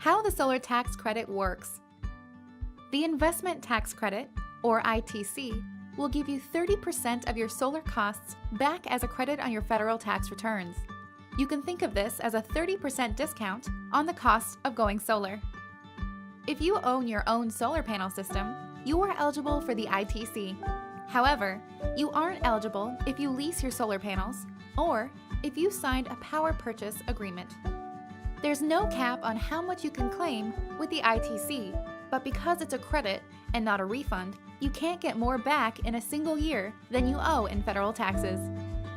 How the solar tax credit works. The investment tax credit, or ITC, will give you 30% of your solar costs back as a credit on your federal tax returns. You can think of this as a 30% discount on the cost of going solar. If you own your own solar panel system, you are eligible for the ITC. However, you aren't eligible if you lease your solar panels or if you signed a power purchase agreement. There's no cap on how much you can claim with the ITC, but because it's a credit and not a refund, you can't get more back in a single year than you owe in federal taxes.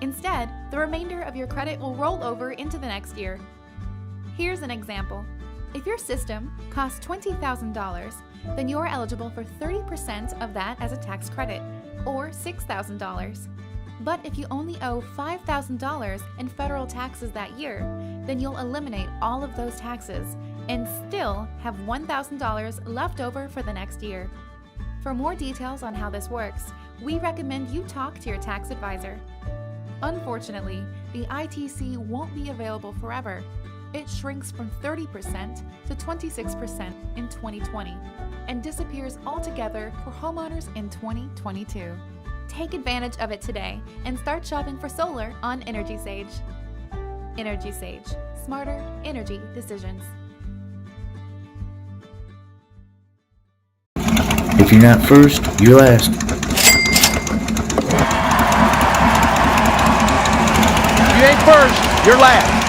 Instead, the remainder of your credit will roll over into the next year. Here's an example. If your system costs $20,000, then you're eligible for 30% of that as a tax credit, or $6,000. But if you only owe $5,000 in federal taxes that year, then you'll eliminate all of those taxes and still have $1,000 left over for the next year. For more details on how this works, we recommend you talk to your tax advisor. Unfortunately, the ITC won't be available forever. It shrinks from 30% to 26% in 2020 and disappears altogether for homeowners in 2022. Take advantage of it today and start shopping for solar on EnergySage. EnergySage, smarter energy decisions. If you're not first, you're last. If you ain't first, you're last.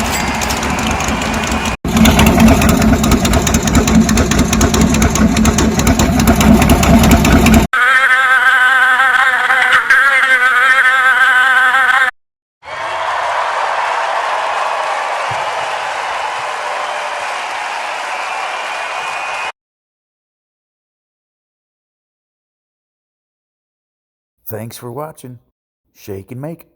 Thanks for watching. Shake and make.